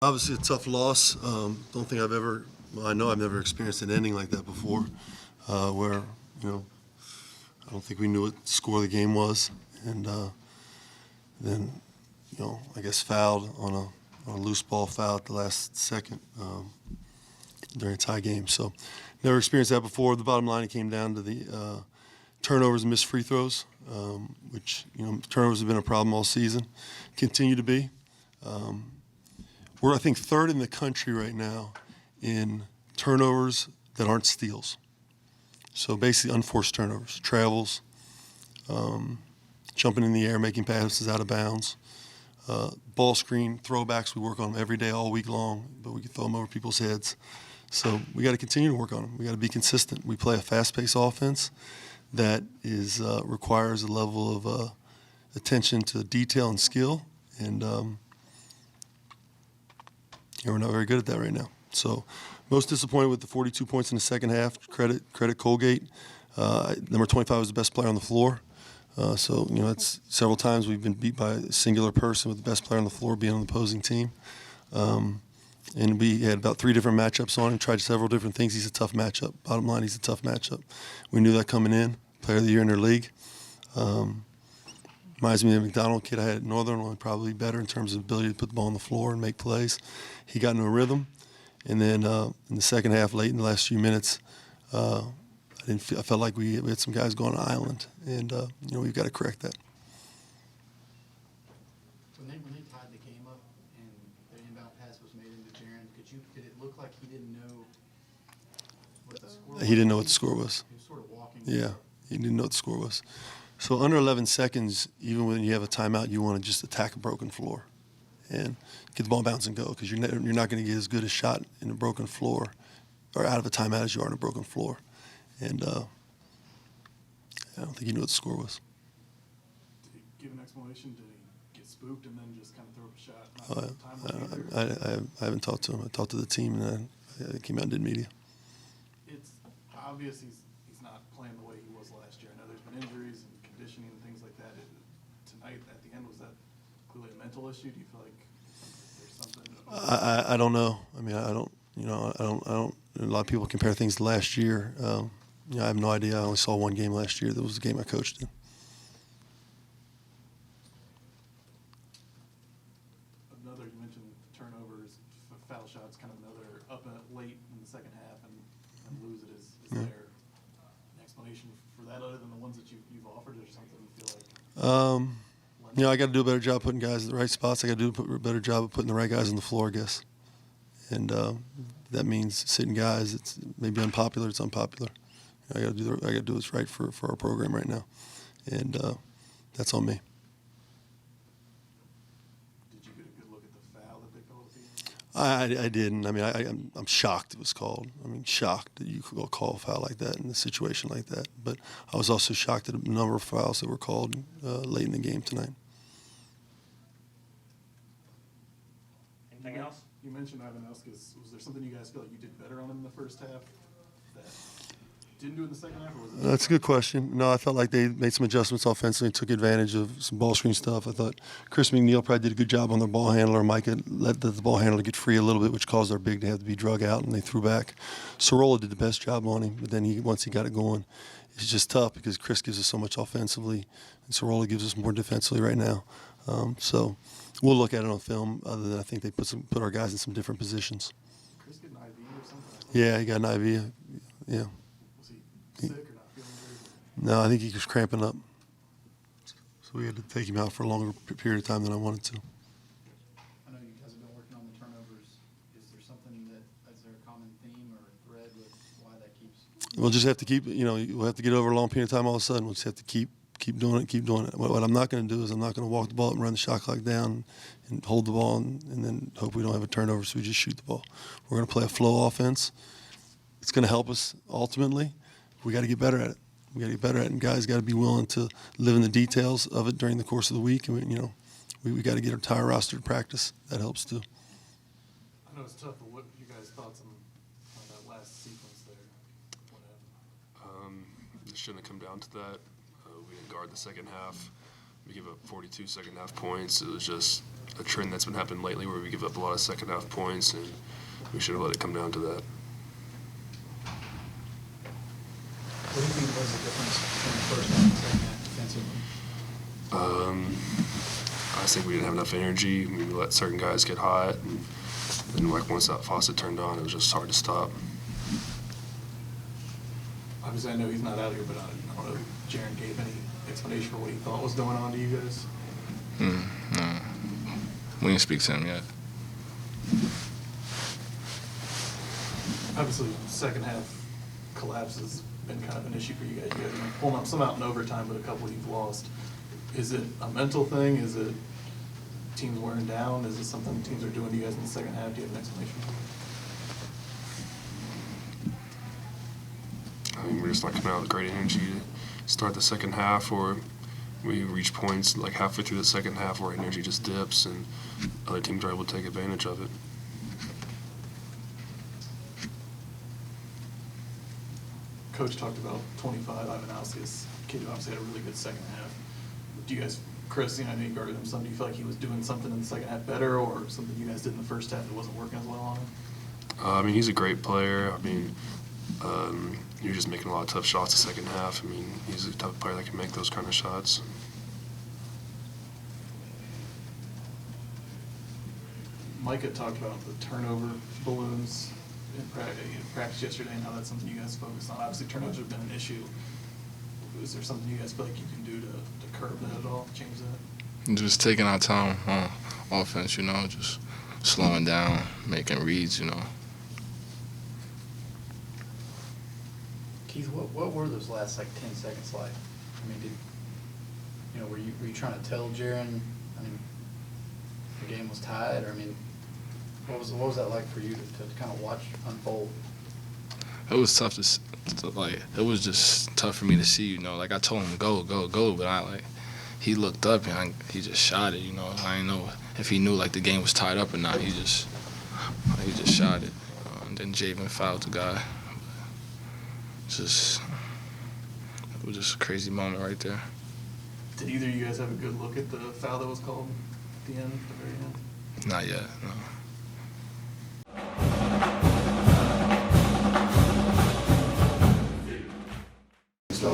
Obviously, a tough loss. Don't think I've ever. Well, I know I've never experienced an ending like that before, where I don't think we knew what the score of the game was, and then I guess fouled on a loose ball foul at the last second during a tie game. So never experienced that before. The bottom line, it came down to the turnovers and missed free throws, which turnovers have been a problem all season, continue to be. We're, I think, third in the country right now in turnovers that aren't steals. So basically unforced turnovers, travels, jumping in the air, making passes out of bounds, ball screen, throwbacks. We work on them every day, all week long, but we can throw them over people's heads. So we got to continue to work on them. We got to be consistent. We play a fast-paced offense that requires a level of attention to detail and skill, and we're not very good at that right now. So most disappointed with the 42 points in the second half. Credit Colgate. Number 25 was the best player on the floor. So it's several times we've been beat by a singular person with the best player on the floor being on the opposing team. And we had about 3 different matchups on him, tried several different things. He's a tough matchup. Bottom line, he's a tough matchup. We knew that coming in. Player of the year in their league. Reminds me of the McDonald kid I had at Northern, only probably better in terms of ability to put the ball on the floor and make plays. He got into a rhythm. And then in the second half, late in the last few minutes, I felt like we had some guys going on an island. And, we've got to correct that. When they tied the game up and the inbound pass was made into Brannen, did it look like he didn't know what the score was? He didn't know what the score was. He was sort of walking. Yeah, he didn't know what the score was. So under 11 seconds, even when you have a timeout, you want to just attack a broken floor and get the ball bounce and go, because you're not going to get as good a shot in a broken floor or out of a timeout as you are in a broken floor. And I don't think he knew what the score was. Did he give an explanation? Did he get spooked and then just kind of throw up a shot? I haven't talked to him. I talked to the team, and I came out and did media. It's obvious he's not playing the way he was last year. I know there's been injuries and conditioning and things like that. Tonight, at the end, was that clearly a mental issue? Do you feel like there's something? I don't know. I mean, I don't. A lot of people compare things to last year. I have no idea. I only saw one game last year. That was the game I coached in. You mentioned turnovers, foul shots, kind of another up late in the second half and lose it. Is there an explanation for that other than the ones that you've offered, or something you feel like? I got to do a better job putting guys in the right spots. I got to do a better job of putting the right guys on the floor, I guess. And that means sitting guys. It's maybe unpopular. It's unpopular. I got to do what's right for our program right now, and that's on me. Did you get a good look at the foul that they called at the end? I didn't. I mean, I'm shocked it was called. I mean, shocked that you could go call a foul like that in a situation like that. But I was also shocked at the number of fouls that were called late in the game tonight. Anything else? You mentioned Ivan Elskis. Was there something you guys feel like you did better on him in the first half that didn't do in the second half? Or was it That's a good question. No, I felt like they made some adjustments offensively and took advantage of some ball screen stuff. I thought Chris McNeil probably did a good job on their ball handler. Micah let the ball handler get free a little bit, which caused our big to have to be drug out, and they threw back. Sorolla did the best job on him, but then once he got it going, it's just tough because Chris gives us so much offensively, and Sorolla gives us more defensively right now. So we'll look at it on film, other than I think they put our guys in some different positions. Chris get an IV or something? Yeah, he got an IV. Yeah. Was he sick or not feeling very good? No, I think he was cramping up. So we had to take him out for a longer period of time than I wanted to. I know you guys have been working on the turnovers. Is there a common theme or thread with why that keeps? We'll just have to keep, we'll have to get over a long period of time all of a sudden. We'll just have to keep doing it. What I'm not going to do is I'm not going to walk the ball up and run the shot clock down and hold the ball and then hope we don't have a turnover, so we just shoot the ball. We're going to play a flow offense. It's going to help us ultimately. We got to get better at it. We got to get better at it, and guys got to be willing to live in the details of it during the course of the week. And we got to get our entire roster to practice. That helps too. I know it's tough, but what are you guys' thoughts on that last sequence there? What happened? It shouldn't have come down to that. We didn't guard the second half. we give up 42 second half points. It was just a trend that's been happening lately where we give up a lot of second half points, and we should have let it come down to that. What do you think was the difference between the first half and second half defensively? I just think we didn't have enough energy. We let certain guys get hot, and then like once that faucet turned on, it was just hard to stop. Obviously, I know he's not out here, but I don't know if Jaren gave any explanation for what he thought was going on to you guys. No, we didn't speak to him yet. Obviously, second half collapse has been kind of an issue for you guys. You guys have been pulling up some out in overtime, but a couple you've lost. Is it a mental thing? Is it teams wearing down? Is it something teams are doing to you guys in the second half? Do you have an explanation? I mean, we're just not coming out with great energy to start the second half, or we reach points like halfway through the second half where energy just dips, and other teams are able to take advantage of it. Coach talked about 25 Ivan Alcius, kid who obviously had a really good second half. Do you guys, Chris, I know you guarded him some, do you feel like he was doing something in the second half better, or something you guys did in the first half that wasn't working as well on him? I mean, he's a great player. I mean, you're just making a lot of tough shots the second half. I mean, he's the type of player that can make those kind of shots. Mike had talked about the turnover balloons in practice yesterday and how that's something you guys focus on. Obviously, turnovers have been an issue. Is there something you guys feel like you can do to curb that at all, change that? Just taking our time on offense, just slowing down, making reads, Keith, what were those last 10 seconds like? I mean, were you trying to tell Jaren, the game was tied, or what was that like for you to kind of watch unfold? It was tough it was just tough for me to see, like I told him go, but he looked up and he just shot it, I didn't know if he knew like the game was tied up or not. He just shot it, and then Javen fouled the guy. It was just a crazy moment right there. Did either of you guys have a good look at the foul that was called at the end, at the very end? Not yet, no.